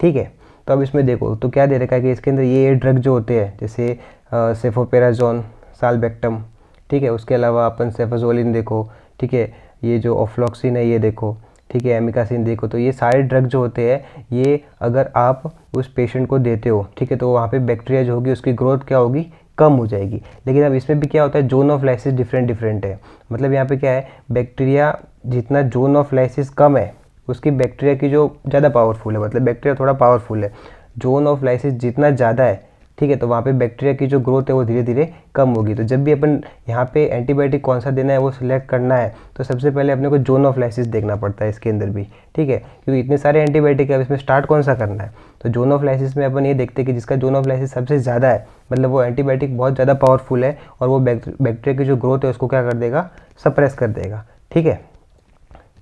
ठीक है। तो अब इसमें देखो तो क्या दे रखा है कि इसके अंदर ये ड्रग जो होते हैं जैसे सेफोपेराजोन, साल्बेक्टम, ठीक है, उसके अलावा अपन सेफाजोलिन देखो, ठीक है, ये जो ऑफ्लॉक्सिन है ये देखो, ठीक है, एमिकासिन देखो, तो ये सारे ड्रग जो होते हैं ये अगर आप उस पेशेंट को देते हो, ठीक है, तो वहाँ पे बैक्टीरिया जो होगी उसकी ग्रोथ क्या होगी, कम हो जाएगी। लेकिन अब इसमें भी क्या होता है, zone of lysis different different है। मतलब यहाँ पे क्या है, बैक्टीरिया जितना जोन ऑफ लाइसिस कम है उसकी बैक्टीरिया की जो ज़्यादा पावरफुल है, मतलब बैक्टीरिया थोड़ा पावरफुल है। जोन ऑफ लाइसिस जितना ज़्यादा है, ठीक है, तो वहाँ पे बैक्टीरिया की जो ग्रोथ है वो धीरे धीरे कम होगी। तो जब भी अपन यहाँ पे एंटीबायोटिक कौन सा देना है वो सिलेक्ट करना है तो सबसे पहले अपने को जोन ऑफ लाइसिस देखना पड़ता है इसके अंदर भी, ठीक है, क्योंकि इतने सारे एंटीबायोटिक है, अब इसमें स्टार्ट कौन सा करना है। तो जोन ऑफ लाइसिस में अपन ये देखते हैं कि जिसका जोन ऑफ लाइसिस सबसे ज़्यादा है, मतलब वो एंटीबायोटिक बहुत ज़्यादा पावरफुल है और वो बैक्टीरिया की जो ग्रोथ है उसको क्या कर देगा, सप्रेस कर देगा, ठीक है।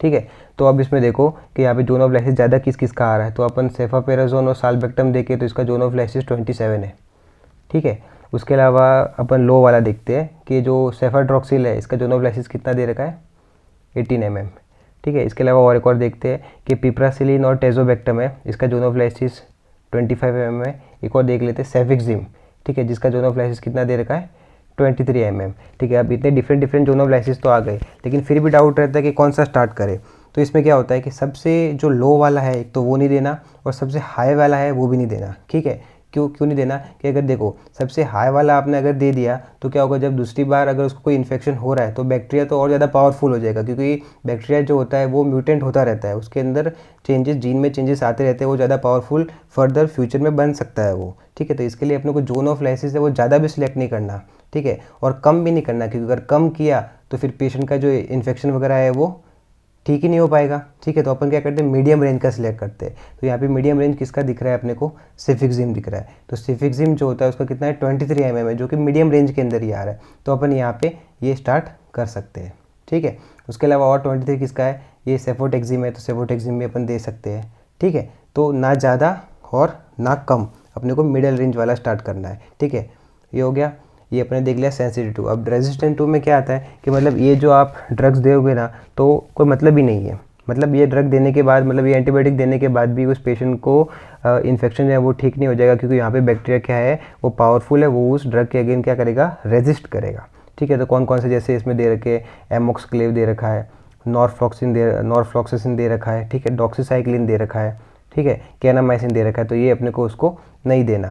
ठीक है, तो अब इसमें देखो कि यहाँ पे जोन ऑफ लाइसिस ज़्यादा किस किस का आ रहा है, तो अपन सेफापेराजोन और साल्बेक्टम देखें तो इसका जोन ऑफ लाइसिस 27 है, ठीक है। उसके अलावा अपन लो वाला देखते हैं कि जो सेफाड्रॉक्सिल है इसका जोन ऑफ लाइसिस कितना दे रखा है, 18 mm, ठीक है। इसके अलावा और एक और देखते हैं कि पिप्रासिलिन और टेजोबेक्टम है, इसका जोन ऑफ लाइसिस 25 mm है। एक और देख लेते हैं सेफिक्सिम, ठीक है, जिसका जोन ऑफ लाइसिस कितना दे रखा है, 23 mm, ठीक है। अब इतने different different zone of lysis तो आ गए, लेकिन फिर भी डाउट रहता है कि कौन सा स्टार्ट करें। तो इसमें क्या होता है कि सबसे जो लो वाला है एक तो वो नहीं देना और सबसे हाई वाला है वो भी नहीं देना, ठीक है। क्यों क्यों नहीं देना कि अगर देखो सबसे हाई वाला आपने अगर दे दिया तो क्या होगा, जब दूसरी बार अगर उसको कोई इन्फेक्शन हो रहा है तो बैक्टीरिया तो और ज़्यादा पावरफुल हो जाएगा, क्योंकि बैक्टीरिया जो होता है वो म्यूटेंट होता रहता है, उसके अंदर चेंजेस, जीन में चेंजेस आते रहते हैं, वो ज़्यादा पावरफुल फर्दर फ्यूचर में बन सकता है वो, ठीक है। तो इसके लिए अपने को जोन ऑफ लाइसिस है वो ज़्यादा भी सिलेक्ट नहीं करना, ठीक है, और कम भी नहीं करना, क्योंकि अगर कम किया तो फिर पेशेंट का जो इन्फेक्शन वगैरह है वो ठीक ही नहीं हो पाएगा, ठीक है। तो अपन क्या करते हैं, मीडियम रेंज का सिलेक्ट करते हैं। तो यहाँ पे मीडियम रेंज किसका दिख रहा है अपने को, सेफिक्सिम दिख रहा है। तो सेफिक्सिम जो होता है उसका कितना है, 23 mm है, जो कि मीडियम रेंज के अंदर ही आ रहा है। तो अपन यहाँ पे ये स्टार्ट कर सकते हैं, ठीक है। उसके अलावा और 23 किसका है, ये सेफोटेक्सिम है, तो सेफोटेक्सिम भी अपन दे सकते हैं, ठीक है। तो ना ज़्यादा और ना कम, अपने को मिडिल रेंज वाला स्टार्ट करना है, ठीक है। ये हो गया, ये अपने देख लिया सेंसिटिव 2। अब रेजिस्टेंट 2 में क्या आता है कि मतलब ये जो आप ड्रग्स दोगे ना तो कोई मतलब ही नहीं है, मतलब ये ड्रग देने के बाद, मतलब ये एंटीबायोटिक देने के बाद भी उस पेशेंट को इन्फेक्शन जो है वो ठीक नहीं हो जाएगा, क्योंकि यहाँ पे बैक्टीरिया क्या है, वो पावरफुल है, वो उस ड्रग के अगेन क्या करेगा, रेजिस्ट करेगा, ठीक है। तो कौन कौन से जैसे इसमें दे रखे, एमोक्सक्लेव दे रखा है, नॉरफ्लॉक्सिन दे रखा है, ठीक है, डॉक्सीसाइक्लिन दे रखा है, ठीक है, कैनामाइसिन दे रखा है, तो ये अपने को उसको नहीं देना।